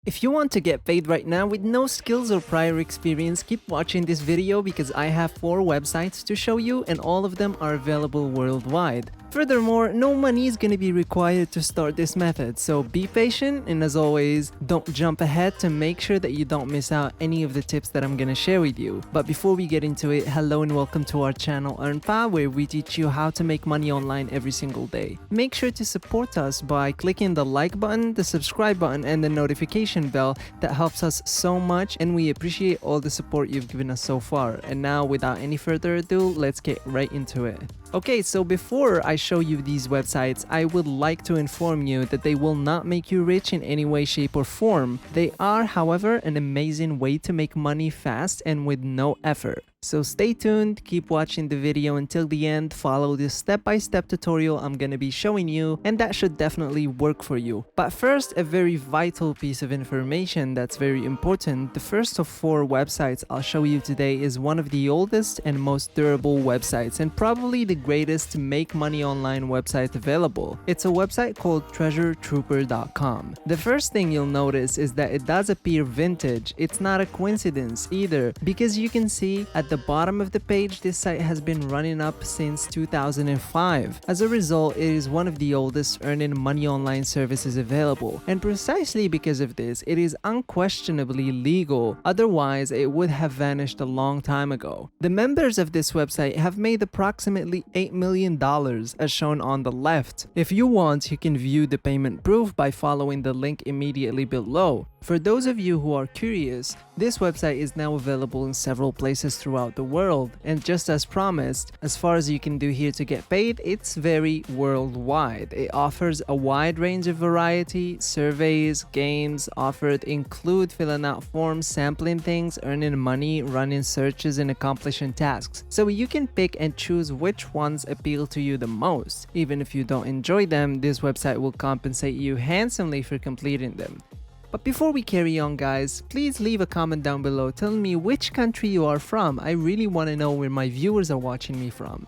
If you want to get paid right now with no skills or prior experience, keep watching this video because I have 4 websites to show you and all of them are available worldwide. Furthermore, no money is going to be required to start this method, so be patient and as always, don't jump ahead to make sure that you don't miss out any of the tips that I'm going to share with you. But before we get into it, hello and welcome to our channel EarnPal, where we teach you how to make money online every single day. Make sure to support us by clicking the like button, the subscribe button, and the notification bell. That helps us so much and we appreciate all the support you've given us so far. And now, without any further ado, let's get right into it. Okay, so before I show you these websites, I would like to inform you that they will not make you rich in any way, shape, or form. They are, however, an amazing way to make money fast and with no effort. So stay tuned, keep watching the video until the end, follow this step-by-step tutorial I'm gonna be showing you, and that should definitely work for you. But first, a very vital piece of information that's very important. The first of 4 websites I'll show you today is one of the oldest and most durable websites, and probably the greatest make money online website available. It's a website called Treasuretrooper.com. The first thing you'll notice is that it does appear vintage. It's not a coincidence either, because you can see at the bottom of the page, this site has been running up since 2005. As a result, it is one of the oldest earning money online services available. And precisely because of this, it is unquestionably legal. Otherwise, it would have vanished a long time ago. The members of this website have made approximately $8 million as shown on the left. If you want, you can view the payment proof by following the link immediately below. For those of you who are curious, this website is now available in several places throughout the world, and just as promised, as far as you can do here to get paid, it's very worldwide. It offers a wide range of variety. Surveys, games offered include filling out forms, sampling things, earning money, running searches, and accomplishing tasks. So you can pick and choose which ones appeal to you the most. Even if you don't enjoy them, this website will compensate you handsomely for completing them. But before we carry on, guys, please leave a comment down below telling me which country you are from. I really want to know where my viewers are watching me from.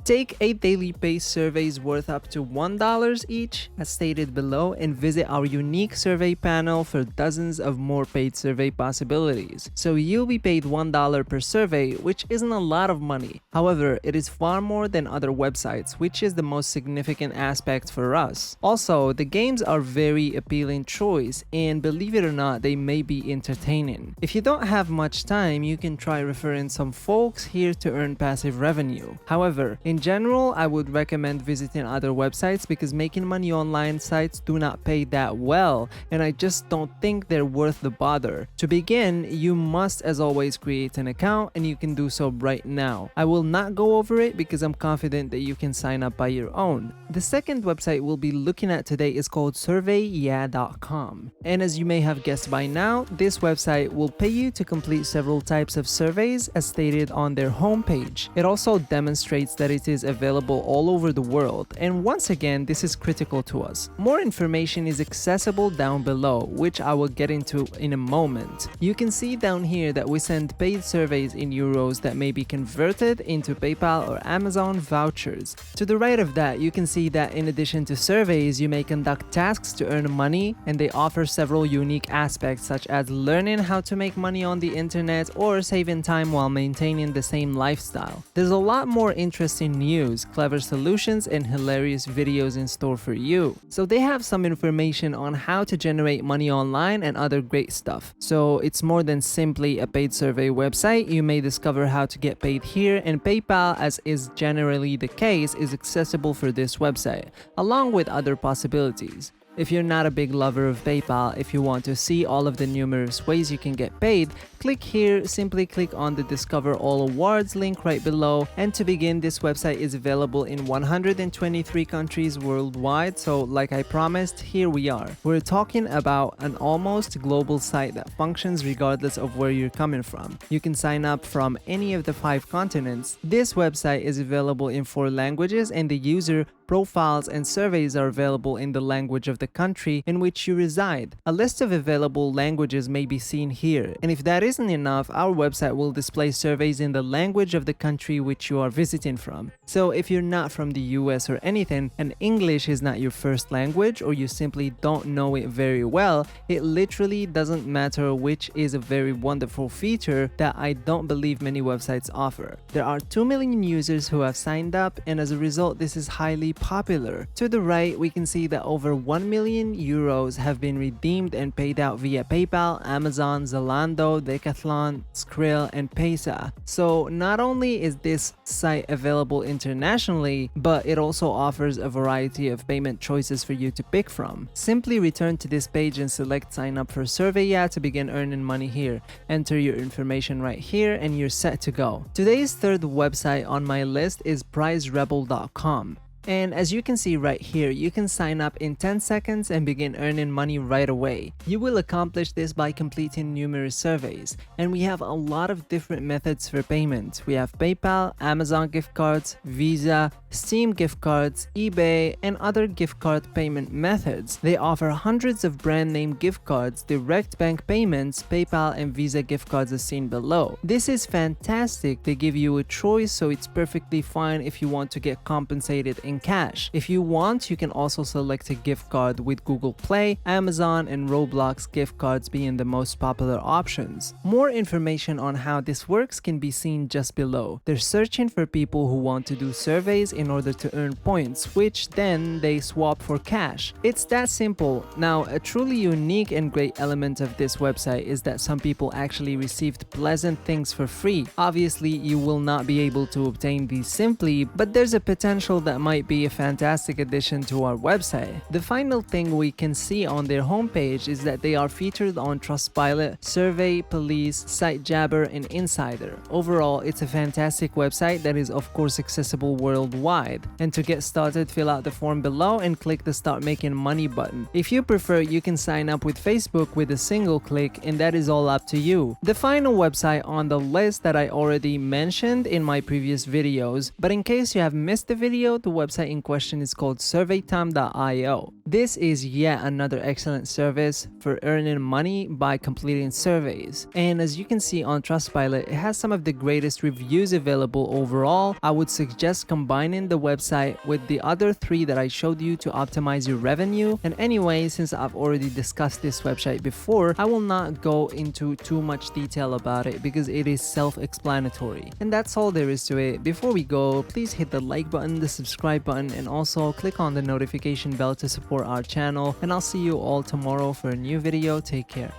Take 8 daily paid surveys worth up to $1 each, as stated below, and visit our unique survey panel for dozens of more paid survey possibilities. So you'll be paid $1 per survey, which isn't a lot of money. However, it is far more than other websites, which is the most significant aspect for us. Also, the games are very appealing choice, and believe it or not, they may be entertaining. If you don't have much time, you can try referring some folks here to earn passive revenue. However, in general, I would recommend visiting other websites because making money online sites do not pay that well, and I just don't think they're worth the bother. To begin, you must as always create an account, and you can do so right now. I will not go over it because I'm confident that you can sign up by your own. The second website we'll be looking at today is called Surveyya.com. And as you may have guessed by now, this website will pay you to complete several types of surveys as stated on their homepage. It also demonstrates that it is available all over the world, and once again, this is critical to us. More information is accessible down below, which I will get into in a moment. You can see down here that we send paid surveys in euros that may be converted into PayPal or Amazon vouchers. To the right of that, you can see that in addition to surveys, you may conduct tasks to earn money, and they offer several unique aspects such as learning how to make money on the internet or saving time while maintaining the same lifestyle. There's a lot more interesting news, clever solutions, and hilarious videos in store for you. So they have some information on how to generate money online and other great stuff. So it's more than simply a paid survey website. You may discover how to get paid here, and PayPal, as is generally the case, is accessible for this website, along with other possibilities. If you're not a big lover of PayPal, if you want to see all of the numerous ways you can get paid, click here, simply click on the Discover All Awards link right below. And to begin, this website is available in 123 countries worldwide, so like I promised, here we are. We're talking about an almost global site that functions regardless of where you're coming from. You can sign up from any of the 5 continents. This website is available in 4 languages, and the user Profiles and surveys are available in the language of the country in which you reside. A list of available languages may be seen here, and if that isn't enough, our website will display surveys in the language of the country which you are visiting from. So if you're not from the US or anything, and English is not your first language, or you simply don't know it very well, it literally doesn't matter, which is a very wonderful feature that I don't believe many websites offer. There are 2 million users who have signed up, and as a result, this is highly popular. To the right, we can see that over 1 million euros have been redeemed and paid out via PayPal, Amazon, Zalando, Decathlon, Skrill, and Paysa. So not only is this site available internationally, but it also offers a variety of payment choices for you to pick from. Simply return to this page and select sign up for Surveyya to begin earning money here. Enter your information right here and you're set to go. Today's third website on my list is Pricerebel.com. And as you can see right here, you can sign up in 10 seconds and begin earning money right away. You will accomplish this by completing numerous surveys, and we have a lot of different methods for payment. We have PayPal, Amazon gift cards, Visa, Steam gift cards, eBay, and other gift card payment methods. They offer hundreds of brand name gift cards, direct bank payments, PayPal and Visa gift cards as seen below. This is fantastic. They give you a choice, so it's perfectly fine if you want to get compensated in cash. If you want, you can also select a gift card, with Google Play, Amazon, and Roblox gift cards being the most popular options. More information on how this works can be seen just below. They're searching for people who want to do surveys in order to earn points, which then they swap for cash. It's that simple. Now, a truly unique and great element of this website is that some people actually received pleasant things for free. Obviously, you will not be able to obtain these simply, but there's a potential that might be a fantastic addition to our website. The final thing we can see on their homepage is that they are featured on Trustpilot, Survey, Police, SiteJabber, and Insider. Overall, it's a fantastic website that is of course accessible worldwide. And to get started, fill out the form below and click the Start Making Money button. If you prefer, you can sign up with Facebook with a single click, and that is all up to you. The final website on the list that I already mentioned in my previous videos, but in case you have missed the video, the website in question is called surveytime.io. This is yet another excellent service for earning money by completing surveys. And as you can see on Trustpilot, it has some of the greatest reviews available overall. I would suggest combining the website with the other 3 that I showed you to optimize your revenue. And anyway, since I've already discussed this website before, I will not go into too much detail about it because it is self-explanatory. And that's all there is to it. Before we go, please hit the like button, the subscribe button, and also click on the notification bell to support our channel. And I'll see you all tomorrow for a new video. Take care.